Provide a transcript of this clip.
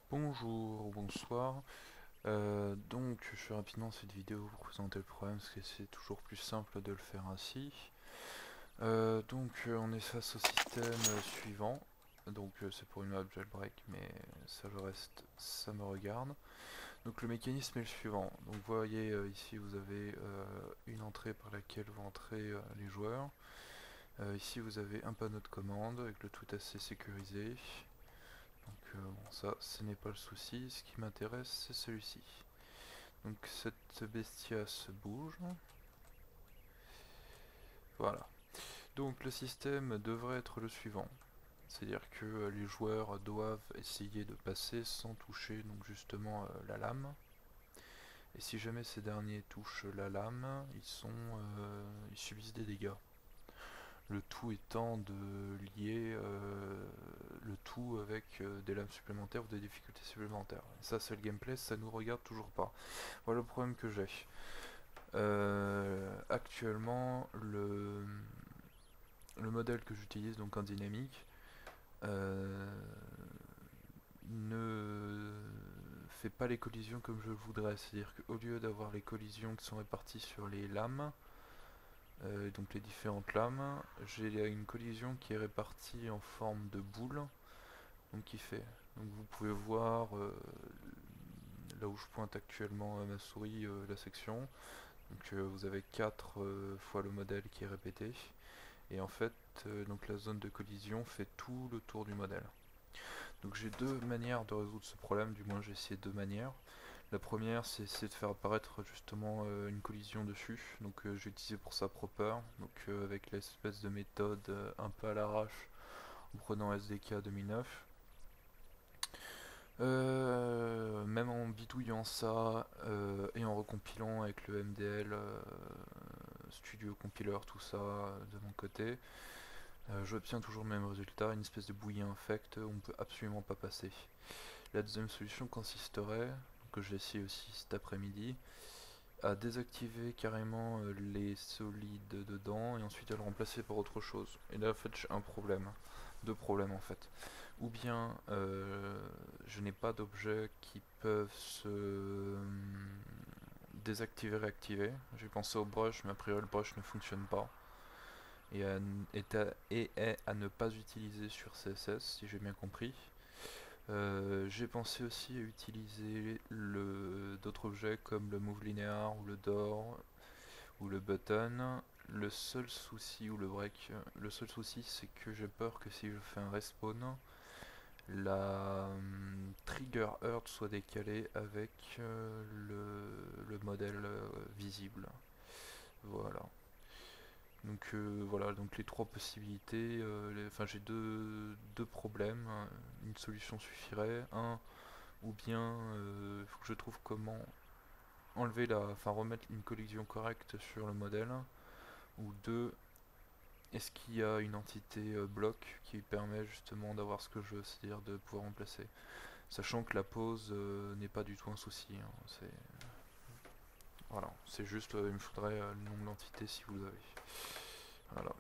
Bonjour, bonsoir. Donc je fais rapidement cette vidéo pour présenter le problème parce que c'est toujours plus simple de le faire ainsi. On est face au système suivant. C'est pour une map jailbreak, mais ça le reste ça me regarde. Donc le mécanisme est le suivant. Donc vous voyez ici vous avez une entrée par laquelle vont entrer les joueurs. Ici vous avez un panneau de commande avec le tout assez sécurisé. Bon, ça, ce n'est pas le souci. Ce qui m'intéresse, c'est celui-ci. Donc cette bestia se bouge. Voilà. Donc le système devrait être le suivant. C'est-à-dire que les joueurs doivent essayer de passer sans toucher donc justement la lame. Et si jamais ces derniers touchent la lame, ils subissent des dégâts. Le tout étant de lier le tout avec des lames supplémentaires ou des difficultés supplémentaires. Et ça c'est le gameplay, ça nous regarde toujours pas. Voilà le problème que j'ai. Actuellement, le modèle que j'utilise, donc en dynamique, euh, ne fait pas les collisions comme je le voudrais. C'est-à-dire qu'au lieu d'avoir les collisions qui sont réparties sur les lames, donc les différentes lames, j'ai une collision qui est répartie en forme de boule, donc qui fait. Donc vous pouvez voir là où je pointe actuellement ma souris, la section. Vous avez 4 fois le modèle qui est répété. Et en fait, donc la zone de collision fait tout le tour du modèle. Donc j'ai deux manières de résoudre ce problème, du moins j'ai essayé deux manières. La première, c'est essayer de faire apparaître justement une collision dessus. J'ai utilisé pour ça Proper, avec l'espèce de méthode un peu à l'arrache en prenant SDK 2009. Même en bidouillant ça et en recompilant avec le MDL Studio Compiler, tout ça de mon côté, j'obtiens toujours le même résultat, une espèce de bouillie infect où on ne peut absolument pas passer. La deuxième solution consisterait, que j'ai essayé aussi cet après-midi, à désactiver carrément les solides dedans et ensuite à le remplacer par autre chose. Et là en fait j'ai un problème, deux problèmes en fait. Ou bien je n'ai pas d'objets qui peuvent se désactiver, réactiver. J'ai pensé au brush, mais a priori le brush ne fonctionne pas. Et est à ne pas utiliser sur CSS, si j'ai bien compris. J'ai pensé aussi à utiliser d'autres objets comme le move linéaire ou le door ou le button. Le seul souci ou le break, le seul souci c'est que j'ai peur que si je fais un respawn, la trigger heart soit décalée avec le modèle visible. Voilà. Voilà, donc les trois possibilités, enfin j'ai deux problèmes, une solution suffirait, un, ou bien il faut que je trouve comment enfin remettre une collision correcte sur le modèle, ou deux, est-ce qu'il y a une entité bloc qui permet justement d'avoir ce que je veux, c'est-à-dire de pouvoir remplacer, sachant que la pause n'est pas du tout un souci, hein, voilà, c'est juste, il me faudrait le nom de l'entité si vous avez. Voilà.